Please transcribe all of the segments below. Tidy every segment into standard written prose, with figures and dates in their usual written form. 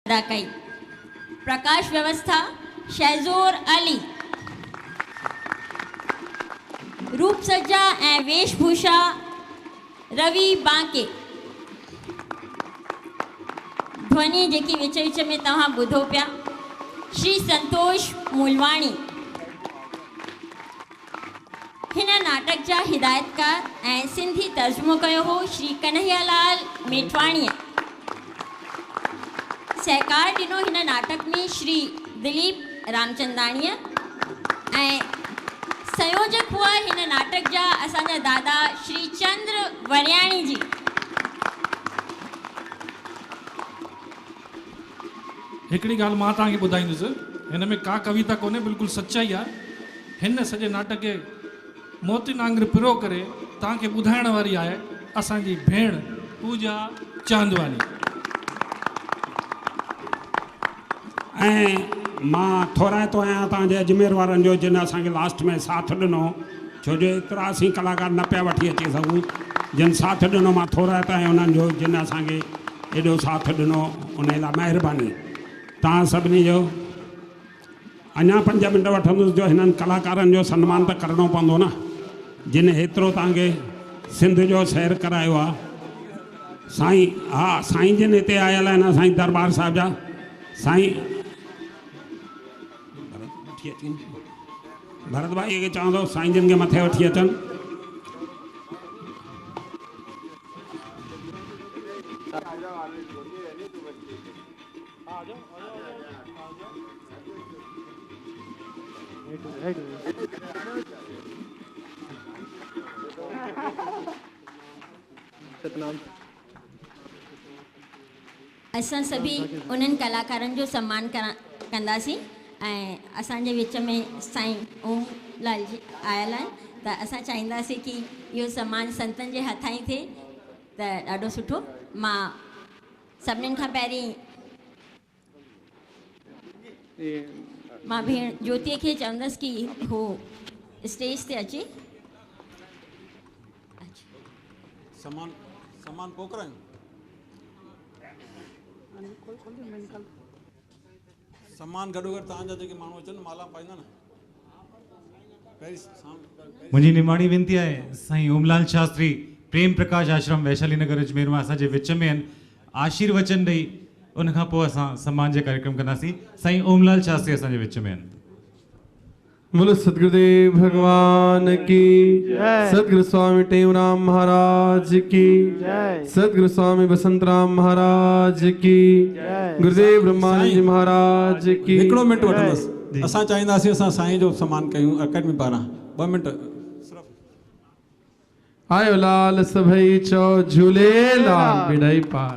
अदा कई। प्रकाश व्यवस्था शहजोर अली। रूप सज्जा ऐं वेशभूषा रवि बांके। ध्वनि जेकी विच विच में तव्हां ॿुधो पिया, श्री संतोष मूलवाणी। हिन नाटक जा हिदायतकार ऐं सिंधी तर्जुमो कयो हो श्री कन्हैयालाल मेठवाणीअ। सहकार ॾिनो हिन नाटक में श्री दिलीप रामचंदाणीअ ऐं संयोजक हुआ हिन नाटक जा असांजा दादा श्री चंद्र वरियाणी जी। हिकिड़ी ॻाल्हि मां तव्हांखे ॿुधाईंदुसि, हिन में का कविता कोन्हे, बिल्कुलु सचाई आहे। हिन सॼे नाटक खे मोती नांगर पिरो करे तव्हांखे ॿुधाइण वारी आहे असांजी भेण पूजा चांदवानी। ऐं मां थोराइतो आहियां तव्हांजे अजमेर वारनि जो, जिन असांखे लास्ट में साथ ॾिनो, छो जो एतिरा असीं कलाकार न पिया वठी अची सघूं। जिन साथ ॾिनो, मां थोराइतो आहियां उन्हनि जो, जिन असांखे एॾो साथ ॾिनो, उन लाइ महिरबानी तव्हां सभिनी जो। अञा 5 मिंट वठंदुसि, जो हिननि कलाकारनि जो सम्मान त करिणो पवंदो न, जिन हेतिरो तव्हांखे सिंध जो सैर करायो आहे। साईं, हा साईं जिन हिते आयल आहिनि, साईं दरबार साहिब जा साईं भरत भाई खे चवंदो साईं जिन खे मथे वठी अचनि। असां सभी उन्हनि कलाकारनि जो सम्मान कंदासीं ऐं असांजे विच में साईं ओम लाल जी आयल आहिनि, त असां चाहींदासीं कि इहो सम्मान संतनि जे हथां ई थिए त ॾाढो सुठो। मां सभिनीनि खां पहिरीं मां भेण ज्योतिअ खे चवंदसि कि हू स्टेज ते अचे। सम्मान पोखरायूं। सम्मान गॾो गॾु तव्हांजा जेके माण्हू अचनि माला पाईंदा न। मुंहिंजी निमाणी वेनती आहे, साईं ओमलाल शास्त्री प्रेम प्रकाश आश्रम वैशाली नगर अजमेर में असांजे विच में आहिनि, आशीर्वचन ॾेई उनखां पोइ असां सम्मान जे कार्यक्रम कंदासीं। साईं ओमलाल शास्त्री असांजे विच में आहिनि। बोलो सतगुरुदेव भगवान की जय। सतगुरु स्वामी टेऊराम महाराज की जय। सतगुरु स्वामी बसंत राम महाराज की जय। गुरुदेव ब्रह्मानंद जी महाराज की। हिकिड़ो मिंट वठंदुसि, असां चाहींदासीं असां साईं जो सम्मान कयूं अकेडमी पारां। 2 मिंट सिर्फ़ु। आयो लाल सभई चो झूलेलाल बिड़ई पार।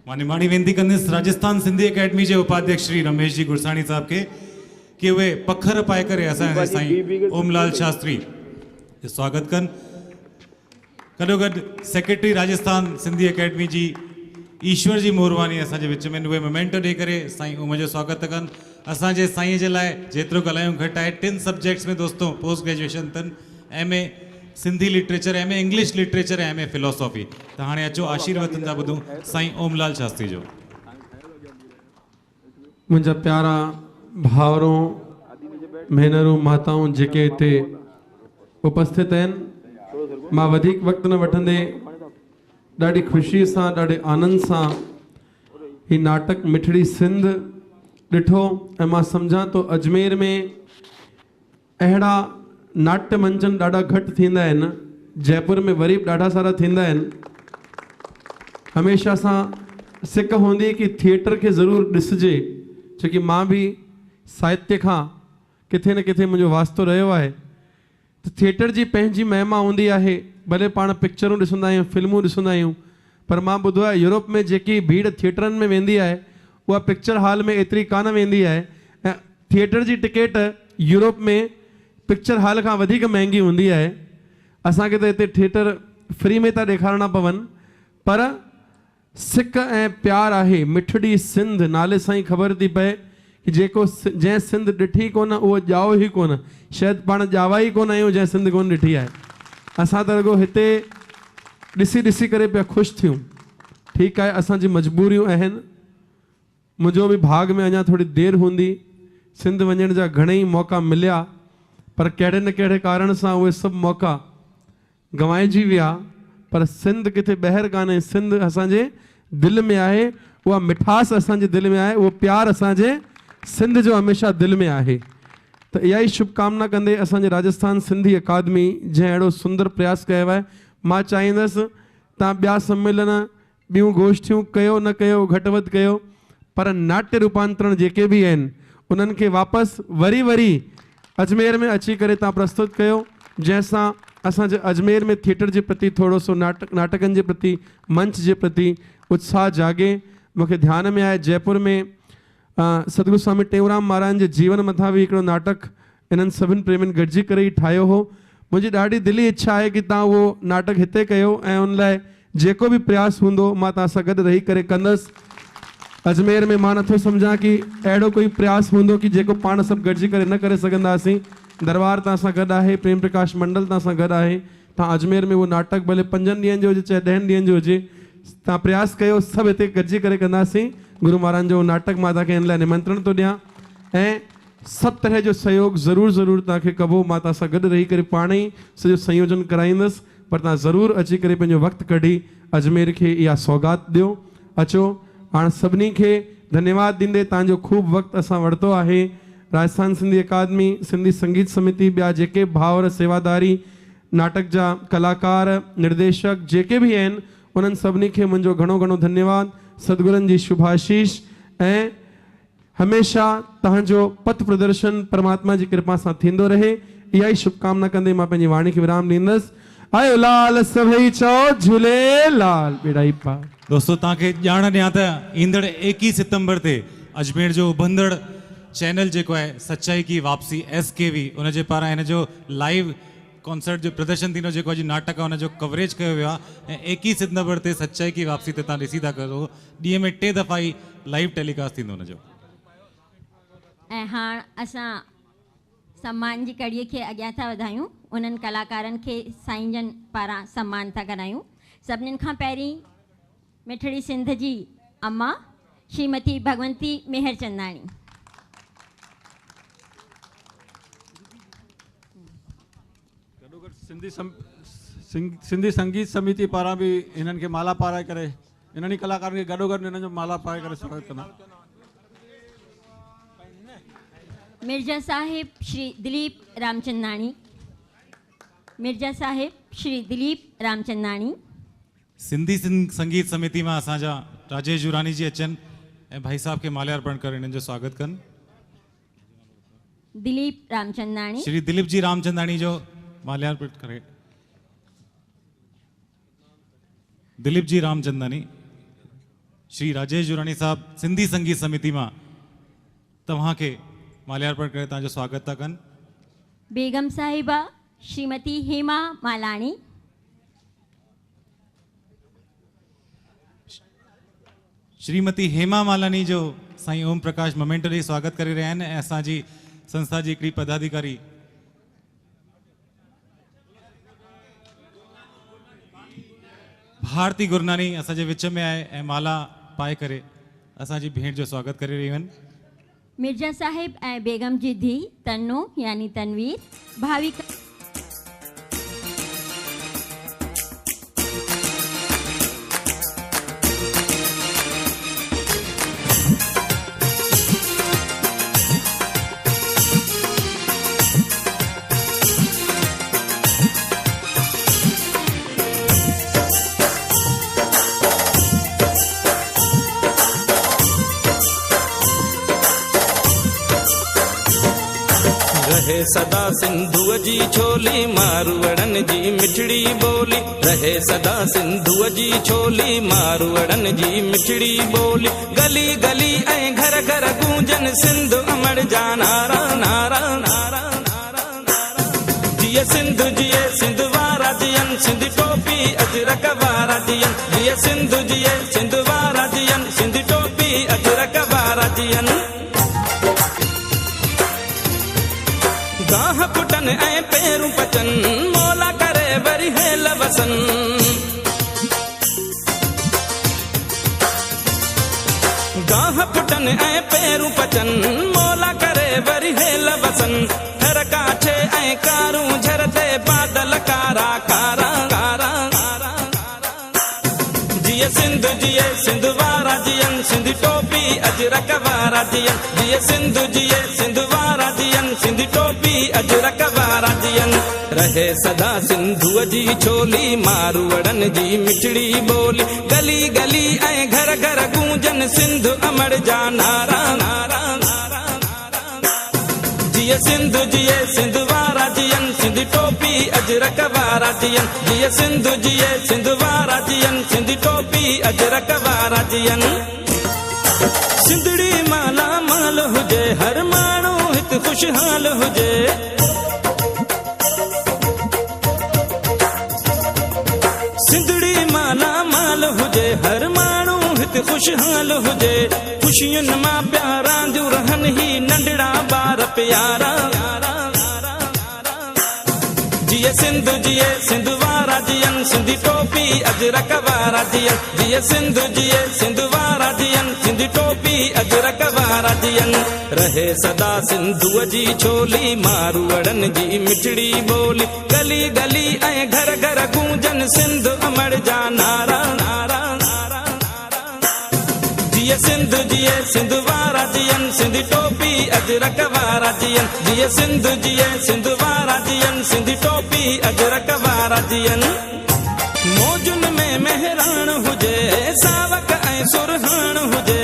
मां निमाणी वेनती कंदुसि राजस्थान सिंधी अकेडमी के उपाध्यक्ष श्री रमेश जी गुरसाणी साहब के कि वे पखर पाए करे असांजे साईं ओमलाल शास्त्री जो स्वागत कन। गॾो गॾु सेक्रेटरी राजस्थान सिंधी अकेडमी जी ईश्वर जी मोरवानी असांजे विच में उहे मोमेंटो ॾेई करे साईं ओम जो स्वागत कन। असांजे साईं जे लाइ जेतिरो ॻाल्हायूं घटि आहे। 3 सब्जेक्ट्स में दोस्तों पोस्ट ग्रेजुएशन अथनि, MA Sindhi literature, MA English literature, MA philosophy. त हाणे अचो आशीर्वचन था ॿुधूं साईं ओमलाल शास्त्री जो। मुंहिंजा प्यारा भाउरों भेनरूं माताऊं जेके हिते उपस्थित आहिनि, मां वधीक वक़्तु न वठंदे ॾाढी ख़ुशी सां ॾाढे आनंद सां ही नाटक मिठड़ी सिंध ॾिठो ऐं मां सम्झां तो अजमेर में अहिड़ा नाट्य मंचन ॾाढा घटि थींदा आहिनि। जयपुर में वरी ॾाढा सारा थींदा आहिनि। हमेशह सां सिक हूंदी कि थिएटर खे ज़रूरु ॾिसिजे, छोकी मां बि साहित्य खां किथे न किथे मुंहिंजो वास्तो रहियो आहे। त थिएटर जी पंहिंजी महिमा हूंदी आहे। भले पाण पिक्चरूं ॾिसंदा आहियूं, फिल्मूं ॾिसंदा आहियूं, पर मां ॿुधो आहे यूरोप में जेकी भीड़ थिएटरनि में वेंदी आहे उहा पिक्चर हॉल में एतिरी कान वेंदी आहे। ऐं थिएटर जी टिकट यूरोप में पिक्चर हॉल खां वधीक महांगी हूंदी आहे। असांखे त हिते थिएटर फ्री में था ॾेखारणा पवनि, पर सिक ऐं प्यार आहे। मिठड़ी सिंध नाले सां ई ख़बर थी पए कि जेको जंहिं सिंध ॾिठी कोन उहो ॼाओ ई कोन। शायदि पाण ॼावा ई कोन आहियूं जंहिं सिंध कोन ॾिठी आहे। असां त रुॻो हिते ॾिसी ॾिसी करे पिया ख़ुशि थियूं। ठीकु आहे, असांजी मजबूरियूं आहिनि, मुंहिंजो बि भाग में अञा थोरी देरि हूंदी, सिंध वञण जा घणेई मौक़ा मिलिया, पर कहिड़े न कहिड़े कारण सां उहे सभु मौक़ा गंवाइजी विया। पर सिंध किथे ॿाहिरि कान्हे, सिंध असांजे दिलि में आहे, उहा मिठास असांजे दिलि में आहे, उहो प्यारु असांजे सिंध जो हमेशह दिलि में आहे। त इहा ई शुभकामना कंदे असांजे राजस्थान सिंधी अकादमी जंहिं अहिड़ो सुंदर प्रयास कयो आहे, मां चाहींदुसि तव्हां ॿिया सम्मेलन ॿियूं गोष्ठियूं कयो न कयो, घटि वधि कयो, पर नाट्य रूपांतरण जेके बि आहिनि उन्हनि खे वापसि वरी अजमेर में अची करे तव्हां प्रस्तुत कयो, जंहिंसां असांजे अजमेर में थिएटर जे प्रति थोरो सो नाटकनि जे प्रति, मंच जे प्रति उत्साह जागे। मूंखे ध्यान में आहे जयपुर में सतगुरु स्वामी टेऊंराम महाराज जे जीवन मथां बि हिकिड़ो नाटक इन्हनि सभिनि प्रेमियुनि गॾिजी करे ई ठाहियो हो। मुंहिंजी ॾाढी दिली इच्छा आहे कि तव्हां उहो नाटक हिते कयो ऐं उन लाइ जेको बि प्रयास हूंदो मां तव्हां सां गॾु रही करे कंदुसि। अजमेर में मां नथो सम्झां कि अहिड़ो कोई प्रयास हूंदो कि जेको पाण सभु गॾिजी करे न करे सघंदासीं। दरबार तव्हां सां गॾु आहे, प्रेम प्रकाश मंडल तव्हां सां गॾु आहे, तव्हां अजमेर में उहो नाटक भले 5 ॾींहंनि जो हुजे चाहे 10 ॾींहंनि जो हुजे, तव्हां प्रयास कयो, सभु हिते गॾिजी करे कंदासीं। गुरु महाराज जो नाटक मां तव्हांखे हिन लाइ निमंत्रण थो ॾियां ऐं सभु तरह जो सहयोग ज़रूरु तव्हांखे कबो। मां तव्हां सां गॾु रही करे पाण ई सॼो संयोजन कराईंदुसि, पर तव्हां ज़रूरु अची करे पंहिंजो वक़्तु कढी अजमेर खे इहा सौगात ॾियो। अचो, हाणे सभिनी खे धन्यवाद ॾींदे तव्हांजो ख़ूब वक़्तु असां वरितो आहे। राजस्थान सिंधी अकादमी, सिंधी संगीत समिति, ॿिया जेके भावर सेवादारी, नाटक जा कलाकार, निर्देशक जेके बि आहिनि, उन्हनि सभिनी खे मुंहिंजो घणो घणो धन्यवाद। सतगुरनि जी शुभाशीष ऐं हमेशह तव्हांजो पथ प्रदर्शन परमात्मा जी कृपा सां थींदो रहे, इहा ई शुभकामना कंदे मां पंहिंजी वाणी खे विराम ॾींदुसि। आयो लाल सभई चओ झूलेलाल, बेड़ाई पार। दोस्तों तव्हांखे ॼाण ॾियां त ईंदड़ 21 सितंबर ते अजमेर जो उभंदड़ चैनल जेको आहे सच्चाई की वापसी SKV, उनजे पारां हिन जो लाइव कॉन्सर्ट जो प्रदर्शन थींदो, जेको अॼु नाटक आहे उनजो कवरेज कयो वियो आहे ऐं 21 सितंबर ते सच्चाई की वापसी ते तव्हां ॾिसी था करो, ॾींहं में 3 दफ़ा ई लाइव टेलीकास्ट थींदो उनजो। ऐं हाणे असां सम्मान जी कड़ीअ खे अॻियां था वधायूं, उन्हनि कलाकारनि खे साईं जन पारां सम्मान था करायूं। सभिनीनि खां पहिरीं मिठड़ी सिंध जी अम्मा श्रीमती भगवंती मेहरचंदाणी। सिंधी संगीत समिति पारां बि हिननि खे माला पाराए करे, हिननि कलाकारनि खे गॾोगॾु हिननि जो माला पाए करे स्वागत कंदा। मिर्जा साहिब श्री दिलीप रामचंदाणी। मिर्जा साहिब श्री दिलीप रामचंदाणी। सिंधी संगीत समिति में असांजा राजेश जुरानी जी अचन ऐं भाई साहब के माल्यार्पण कर इन्हनि जो स्वागत कन। दिलीप रामचंदाणी। श्री दिलीप जी रामचंदाणी जो माल्यार्पण करे। दिलीप जी रामचंदानी। श्री राजेश जुरानी साहब सिंधी संगीत समिति में तव्हां के माल्यार्पण करे तव्हांजो स्वागत था कन। बेगम साहिबा श्रीमती हेमा मालाणी। श्रीमती हेमा मालानी जो साईं ओम प्रकाश मोमेंटली स्वागत करे रहिया आहिनि ऐं असांजी संस्था जी हिकिड़ी पदाधिकारी भारती गुरनानी असांजे विच में आहे ऐं माला पाए करे असांजी भेंट जो स्वागत करे रहियूं आहिनि। मिर्जा साहिब ऐं बेगम जी धी तन्नू यानी तनवीर भाविका। रहे सदा सिंधुअ जी छोली मारवड़न जी मिठड़ी बोली। रहे सदा सिंधुअ जी छोली मारवड़न जी मिठड़ी बोली। गली गली ऐं घर घर गूंजन सिंध अमर जा नारा नारा नारा नारा नारा। जिए सिंध जिए सिंध वारा जियन सिंध टोपी अजरक वारा जियन। जिए सिंध जिए सिंध वारा जियन सिंध टोपी अजरक वारा जियन। गाह पुटन ऐं पेरूं पचन मौला करे वरी हेल वसन। गाह पुटन ऐं पेरूं पचन मोला करे वरी हेल वसन थर काछे ऐं कारूं झरते बादल कारा कारा कारा जिए सिंधु जिए सिंधु वारा जियन सिंधी टोपी अजरक वारा जियन जिए सिंधु जिए सिंधु वारा जियन सिंधी टोपी अजरक वारा जियन रहे सदा सिंधुअ जी छोली मारवड़न जी मिठड़ी बोली गली गली ऐं घर घर गूंजन सिंधु अमर जा नारा नारा जिए सिंधु वारा जियन सिंधी टोपी अजरक वारा जियन जिए सिंधु वारा जियन सिंधी टोपी अजरक वारा जियन सिंधड़ी माला माल हुजे हर माण्हू हित खुशहाल हुजे सिंधड़ी माला माल हुजे हर माण्हू हित खुशहाल हुजे खुशियुनि मां प्यारा जो रहन ही नंढड़ा ॿार प्यारा जिए सिंधु वारा जियन सिंधी टोपी अजरक वारा जियन जिए सिंधु वारा जियन सिंधी टोपी अजरक वारा जियन रहे सदा सिंधुअ जी छोली मारवड़न जी मिठड़ी बोली गली गली ऐं घर घर गूंजन सिंधु अमर जा नारा नारा जिए सिंधु वारा जियन सिंधी टोपी अजरक वारा जियन जिए सिंधु वारा जियन सिंधी टोपी अजरक वारा जियन मौजुन में मेहरान हुजे सावक ऐं सुरहान हुजे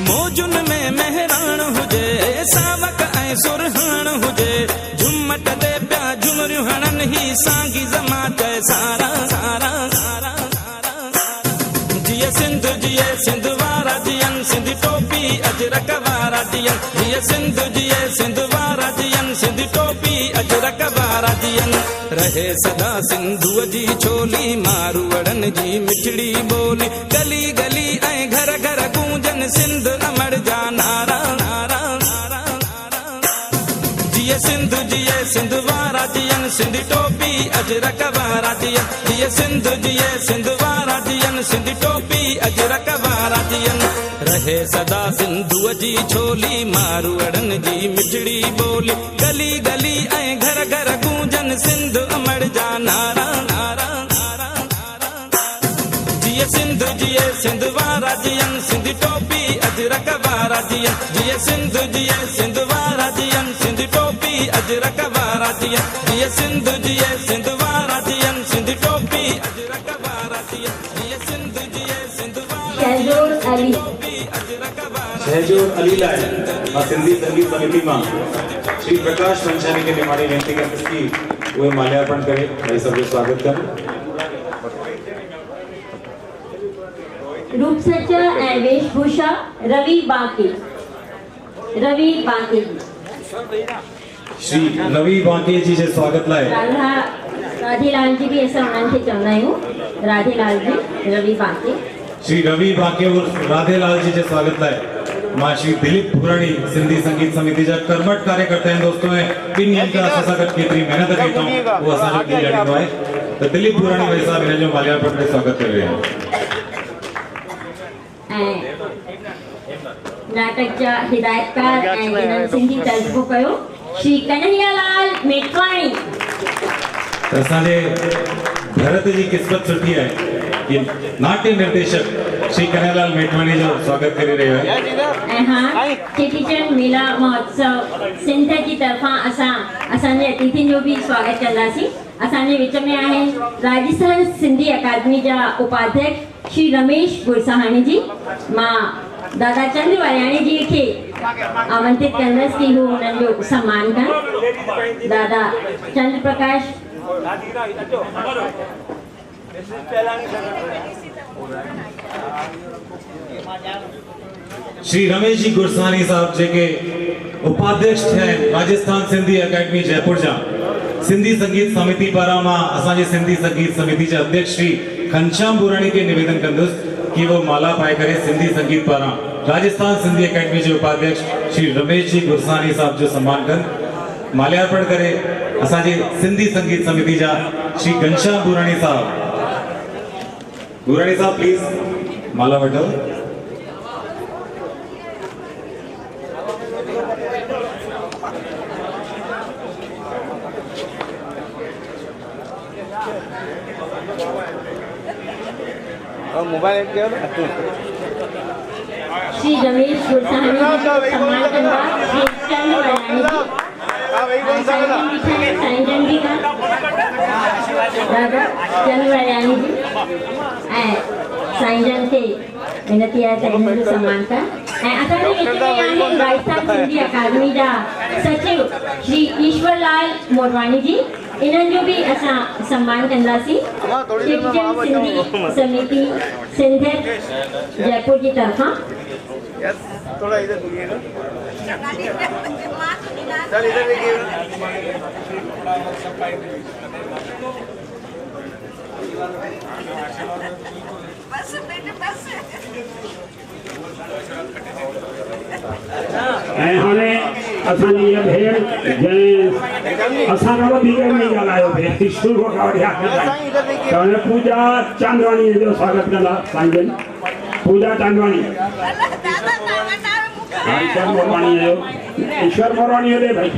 मौजुन में मेहरान हुजे सावक ऐं सुरहान हुजे झुमट दे प्या झुमरियूं हणन ही सांगी जमात सारा सारा जिए सिंधु वारा जियन सिंधी टोपी अजरक वारा जियन जिए सिंधु वारा जियन सिंधी टोपी अजरक वारा जियन रहे सदा सिंधुअ जी छोली मारवड़न जी मिठड़ी बोली गली गली ऐं घर घर गूंजन सिंध अमर जा नारा नारा जिए सिंधु वारा जियन सिंधी टोपी अजरक वारा जियन जिए सिंधु वारा जियन सिंधी टोपी अजरक वारा जियन रहे सदा सिंधुअ जी छोली मारवड़न जी मिठड़ी बोली गली गली ऐं घर घर गूंजन सिंध अमर जा नारा नारा जिए सिंधु वारा जियन सिंधी टोपी अजरक वारा जियन जिए सिंधु वारा जियन सिंधी टोपी अजरक वारा जियन जिए सिंधु वारा जियन सिंधी टोपी अजरक वारा जियन जिए सिंधु वारा शहजोर अली लाल मां सिंधी संगीत समिति मां श्री प्रकाश पंचानी के निमाणी वेनती कंदसि की उहे माल्यार्पण करे भाई सबको स्वागत कर रूपसज्जा ऐं वेशभूषा रवि बांके श्री रवि बांके जी जे स्वागत लाए राधेलाल जी भी असां उन्हनि खे चवंदा आहियूं राधेलाल जी रवि बांके श्री रवि बांके और राधेलाल जी जे स्वागत लाए मां श्री दिलीप पुराणी सिंधी संगीत समिति जा कर्मठ कार्यकर्ता आहिनि दोस्तों ऐं ॿिनि ॾींहंनि खां असां सां गॾु केतिरी महिनत कई अथऊं उहो असांजो दिलि ॼाणींदो आहे त दिलीप पुराणी भाई साहब हिन जो माल्यार्पण में स्वागत करे रहिया आहिनि नाटक जा हिदायतकार ऐं जिन्हनि सिंधी तर्जुमो कयो श्री कन्हैयालाल मेटवाणी असांजे भरत जी क़िस्मत सुठी आहे कि नाट्य निर्देशक श्री कन्हैयालाल मेटवाणी जो स्वागत करे रहियो आहे ऐं हां चेटीचंड मेला महोत्सव सिंध जी तरफ़ां असांजे अतिथियुनि जो भी स्वागत कंदासीं असांजे विच में आहिनि राजस्थान सिंधी अकादमी जा उपाध्यक्ष श्री रमेश गुरसाहाणी जी मां दादा चंद्र वारियाणी जी के आमंत्रित कंदसि कि हू उन्हनि जो सम्मान कनि दादा चंद्र प्रकाश श्री रमेश जी गुरसानी साहब जेके उपाध्यक्ष थे राजस्थान सिंधी अकादमी जयपुर जा सिंधी संगीत समिति पारां मां असांजे सिंधी संगीत समिति के अध्यक्ष श्री घनश्याम बुराणी के निवेदन कंदुसि कि वो माला पाए करे सिंधी संगीत पारां राजस्थान सिंधी अकादमी के उपाध्यक्ष श्री रमेश जी गुरसानी साहब जो सम्मान कन माल्यार्पण करे असांजे सिंधी संगीत समिति जा श्री घनश्याम बुराणी साहब भूराणी साहब प्लीज माला वठो। मोबाइल श्री रमेश गुरसानी जी सम्मान कंदा श्री चंद वरयानी जी साईंजन जी का दादा चंद वरयानी जी ऐं साईंजन खे विनती आहे त हिन जो सम्मान कर। ऐं असांजे विच में आहिनि राजस्थान सिंधी अकादमी जा सचिव श्री ईश्वर लाल मोटवानी जी, इन्हनि जो भी असां सम्मान कंदासीं। सिटिजन सिंधी समिति सिंधियत जयपुर जी तरफां। थोड़ा इधर घूमिए ना, चल इधर देखिए। बस बेटे बस। ऐं हाणे असांजी इहा भेण जंहिं असां खां वधीक नहीं ॻाल्हायो पिए शुरू खां वठी आख़िर ताईं, त हुन पूजा चांदवानी जो स्वागत कंदा साईं पूजा चांदवानी। ईश्वर मोरवानी जो ईश्वर मोरवानी दे भाई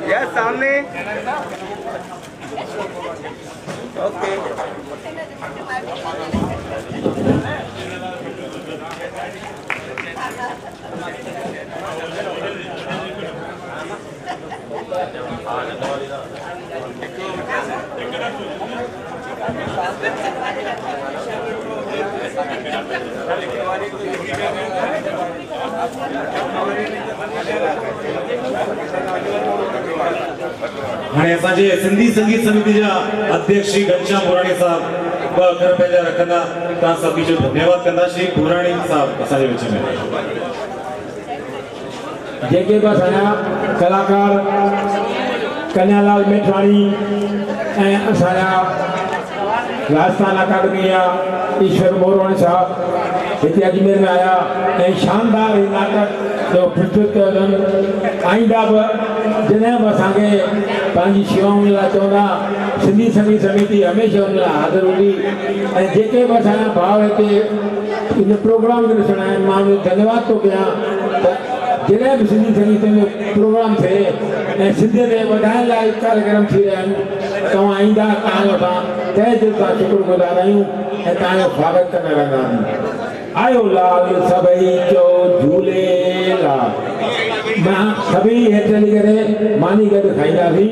यस सामने। ओके हाणे असांजे सिंधी संगीत समिति जा अध्यक्ष श्री घनश्याम भूराणी साहब ॿ अखर पंहिंजा रखंदा, तव्हां सभी जो धन्यवाद कंदा। श्री भूराणी साहब असांजे विच में जेके बि असांजा कलाकार कन्यालाल मेठवाणी ऐं असांजा राजस्थान अकादमी जा ईश्वर मोरवाणी साहब हिते अजमेर में आया ऐं शानदार नाटक जो प्रस्तुत कयो। आईंदा बि जॾहिं बि असांखे पंहिंजी शेवाउनि लाइ चवंदा, सिंधी संगीत समिति हमेशह उन लाइ हाज़िर हूंदी। ऐं जेके बि असांजा भाउ हिते इन प्रोग्राम खे ॾिसणु आहिनि, मां उनखे धन्यवाद थो कयां त जॾहिं बि सिंधी संगीत जो प्रोग्राम थिए ऐं सिंधियत खे वधाइण लाइ कार्यक्रम थी रहिया आहिनि, तव्हां ईंदा, तव्हांजो असां तहे दिलि सां शुक्रगुज़ार आहियूं ऐं तव्हांजो स्वागत कंदा रहंदा आहियूं। आयो लाल सभई चो झूलेलाल। मां सभी हेठि हली करे मानी गॾु खाईंदासीं।